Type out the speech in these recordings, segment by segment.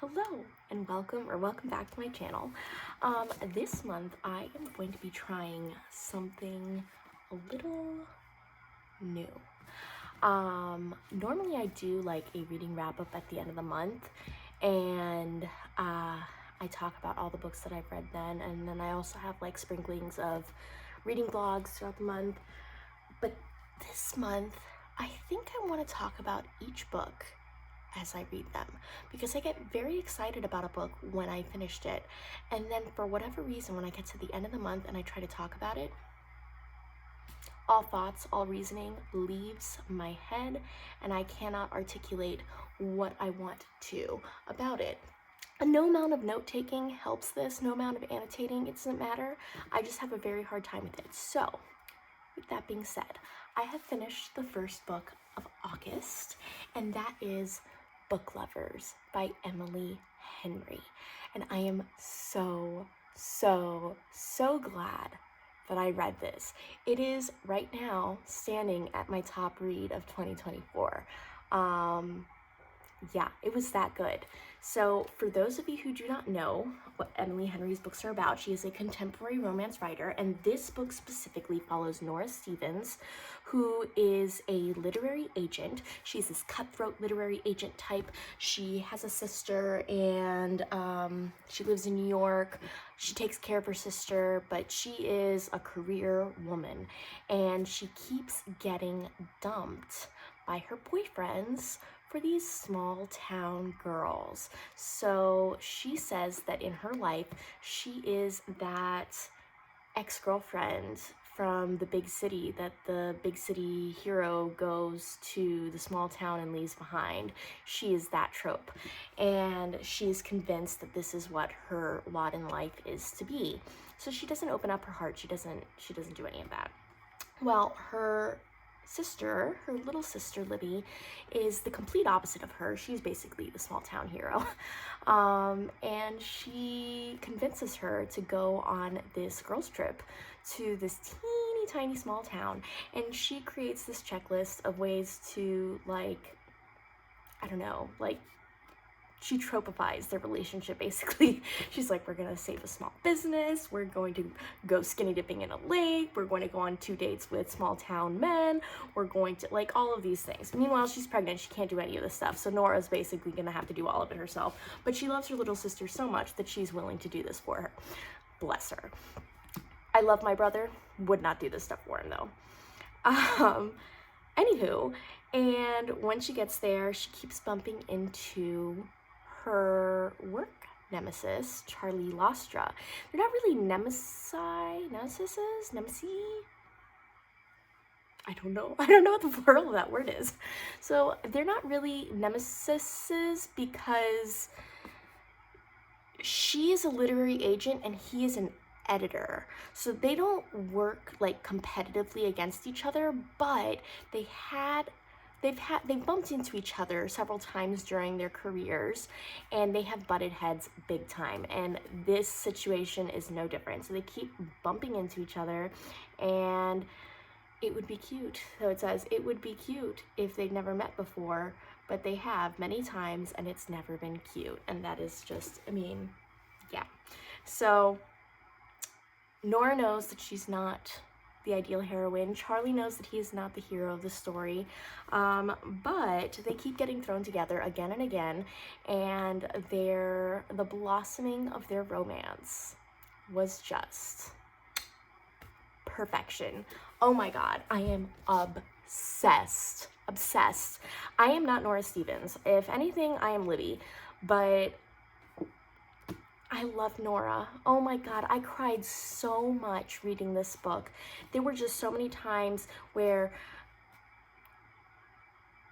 Hello and welcome back to my channel. This month I am going to be trying something a little new. Normally I do like a reading wrap up at the end of the month, and I talk about all the books that I've read then, and then I also have like sprinklings of reading vlogs throughout the month. But this month I think I want to talk about each book as I read them, because I get very excited about a book when I finished it, and then for whatever reason when I get to the end of the month and I try to talk about it, all thoughts, all reasoning leaves my head and I cannot articulate what I want to about it. No amount of note-taking helps this, no amount of annotating, it doesn't matter. I just have a very hard time with it. So with that being said, I have finished the first book of August, and that is Book Lovers by Emily Henry. And I am so glad that I read this. It is right now standing at my top read of 2024. Yeah, it was that good. So for those of you who do not know what Emily Henry's books are about, she is a contemporary romance writer, and this book specifically follows Nora Stevens, who is a literary agent. She's this cutthroat literary agent type. She has a sister, and she lives in New York. She takes care of her sister, but she is a career woman, and she keeps getting dumped by her boyfriends for these small town girls. So she says that in her life, she is that ex-girlfriend from the big city that the big city hero goes to the small town and leaves behind. She is that trope. And she is convinced that this is what her lot in life is to be. So she doesn't open up her heart. She doesn't do any of that. Well, her sister, her little sister Libby, is the complete opposite of her. She's basically the small town hero. And she convinces her to go on this girls trip to this teeny tiny small town. And she creates this checklist of ways to, like, I don't know, like, she tropifies their relationship, basically. She's like, we're gonna save a small business, we're going to go skinny dipping in a lake, we're going to go on 2 dates with small town men, we're going to, like, all of these things. Meanwhile, she's pregnant, she can't do any of this stuff, so Nora's basically gonna have to do all of it herself. But she loves her little sister so much that she's willing to do this for her. Bless her. I love my brother, would not do this stuff for him though. Anywho, and when she gets there, she keeps bumping into her work nemesis, Charlie Lostra. They're not really nemesis. I don't know what the plural of that word is. So they're not really nemesis because she is a literary agent and he is an editor. So they don't work like competitively against each other, but they've bumped into each other several times during their careers, and they have butted heads big time, and this situation is no different. So they keep bumping into each other, and it would be cute. So it says it would be cute if they'd never met before, but they have many times and it's never been cute. And that is just, I mean, yeah. So Nora knows that she's not the ideal heroine. Charlie knows that he is not the hero of the story, but they keep getting thrown together again and again, and the blossoming of their romance was just perfection. Oh my god, I am obsessed. I am not Nora Stevens. If anything, I am Libby, but I love Nora. Oh my god, I cried so much reading this book. There were just so many times where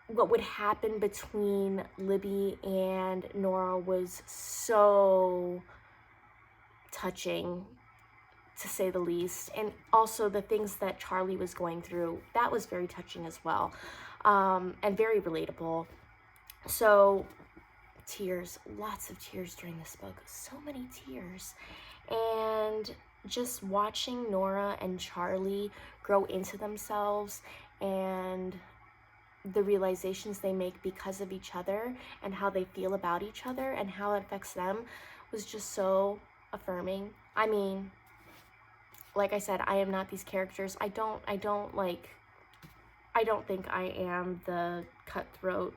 what would happen between Libby and Nora was so touching, to say the least. And also the things that Charlie was going through, that was very touching as well, and very relatable. So tears, lots of tears during this book, so many tears. And just watching Nora and Charlie grow into themselves and the realizations they make because of each other and how they feel about each other and how it affects them was just so affirming. I mean, like I said, I am not these characters. I don't think I am the cutthroat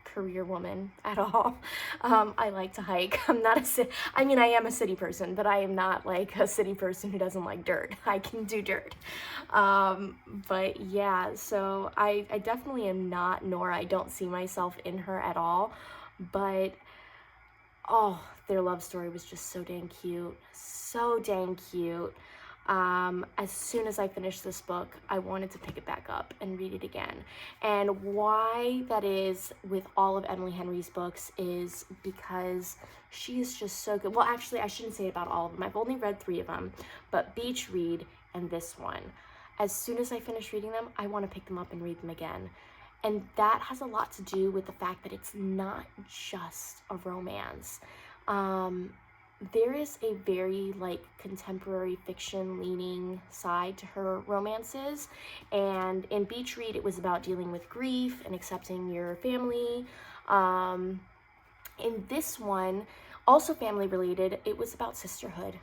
career woman at all. I like to hike. I mean, I am a city person, but I am not like a city person who doesn't like dirt. I can do dirt. But yeah, so I definitely am not Nora. I don't see myself in her at all. But oh, their love story was just so dang cute. So dang cute. As soon as I finished this book, I wanted to pick it back up and read it again. And why that is with all of Emily Henry's books is because she is just so good. Well, actually, I shouldn't say about all of them. I've only read 3 of them, but Beach Read and this one. As soon as I finish reading them, I want to pick them up and read them again. And that has a lot to do with the fact that it's not just a romance. There is a very like contemporary fiction leaning side to her romances, and in Beach Read it was about dealing with grief and accepting your family. In this one, also family related, it was about sisterhood,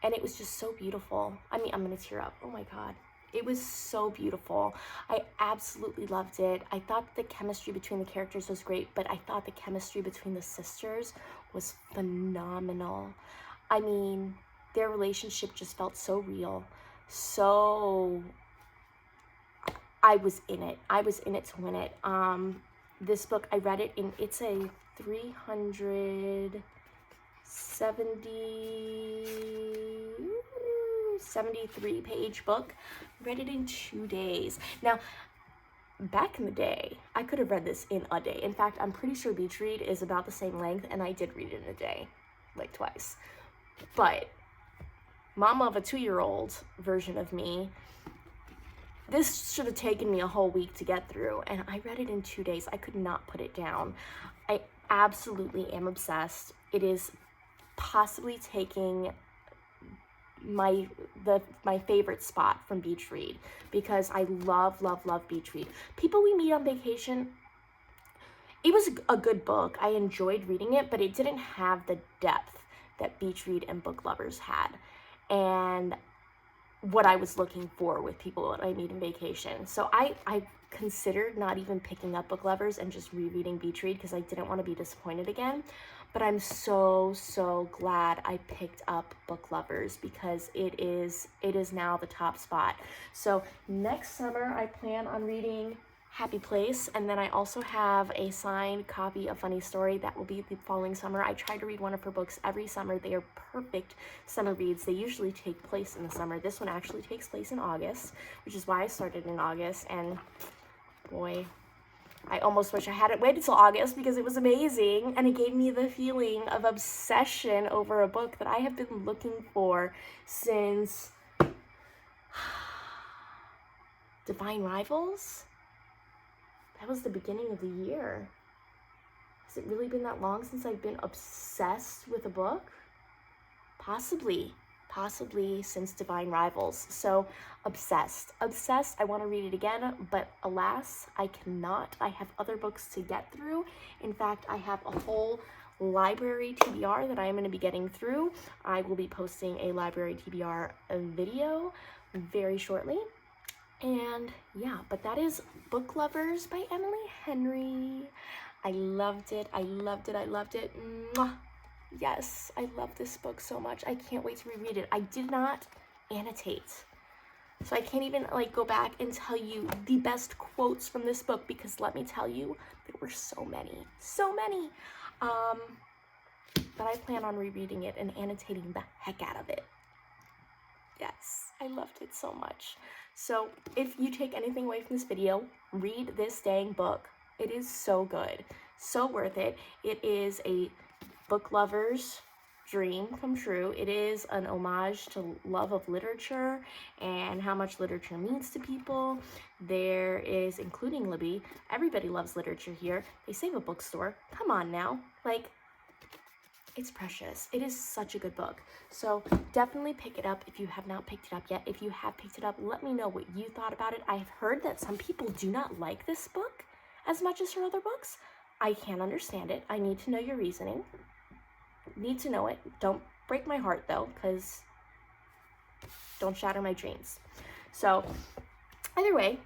and it was just so beautiful. I mean, I'm gonna tear up. Oh my god. It was so beautiful. I absolutely loved it. I thought the chemistry between the characters was great, but I thought the chemistry between the sisters was phenomenal. I mean, their relationship just felt so real. So I was in it. I was in it to win it. This book, I read it in, it's a 73 page book. Read it in 2 days. Now, back in the day, I could have read this in a day. In fact, I'm pretty sure Beach Read is about the same length, and I did read it in a day, like twice. But mama of a 2-year-old version of me, this should have taken me a whole week to get through, and I read it in 2 days. I could not put it down. I absolutely am obsessed. It is possibly taking my favorite spot from Beach Read, because I love Beach Read. People We Meet on Vacation, it was a good book. I enjoyed reading it, but it didn't have the depth that Beach Read and Book Lovers had, and what I was looking for with People I Meet on Vacation. So I considered not even picking up Book Lovers and just rereading Beach Read because I didn't want to be disappointed again. But I'm so glad I picked up Book Lovers, because it is now the top spot. So next summer I plan on reading Happy Place, and then I also have a signed copy of Funny Story that will be the following summer. I try to read one of her books every summer. They are perfect summer reads. They usually take place in the summer. This one actually takes place in August, which is why I started in August, and boy, I almost wish I hadn't waited till August, because it was amazing, and it gave me the feeling of obsession over a book that I have been looking for since Divine Rivals. That was the beginning of the year. Has it really been that long since I've been obsessed with a book? Possibly since Divine Rivals. So obsessed. I want to read it again, but alas, I cannot. I have other books to get through. In fact, I have a whole library TBR that I am going to be getting through. I will be posting a library TBR video very shortly. And yeah, but that is Book Lovers by Emily Henry. I loved it. Mwah. Yes, I love this book so much. I can't wait to reread it. I did not annotate, so I can't even like go back and tell you the best quotes from this book, because let me tell you, there were so many. But I plan on rereading it and annotating the heck out of it. Yes, I loved it so much. So if you take anything away from this video, read this dang book. It is so good, so worth it. It is a book lover's dream come true. It is an homage to love of literature and how much literature means to people. There is, including Libby, everybody loves literature here. They save a bookstore. Come on now. Like, It's precious. It is such a good book. So definitely pick it up if you have not picked it up yet. If you have picked it up, let me know what you thought about it. I've heard that some people do not like this book as much as her other books. I can't understand it. I need to know your reasoning. Need to know it. Don't break my heart though, because don't shatter my dreams. So either way,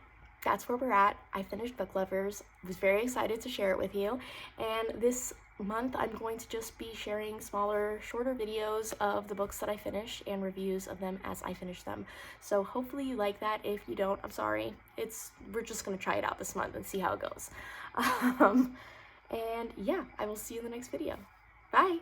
that's where we're at. I finished Book Lovers. Was very excited to share it with you. And this month I'm going to just be sharing smaller, shorter videos of the books that I finish and reviews of them as I finish them. So hopefully you like that. If you don't, I'm sorry. We're just gonna try it out this month and see how it goes. And yeah, I will see you in the next video. Bye.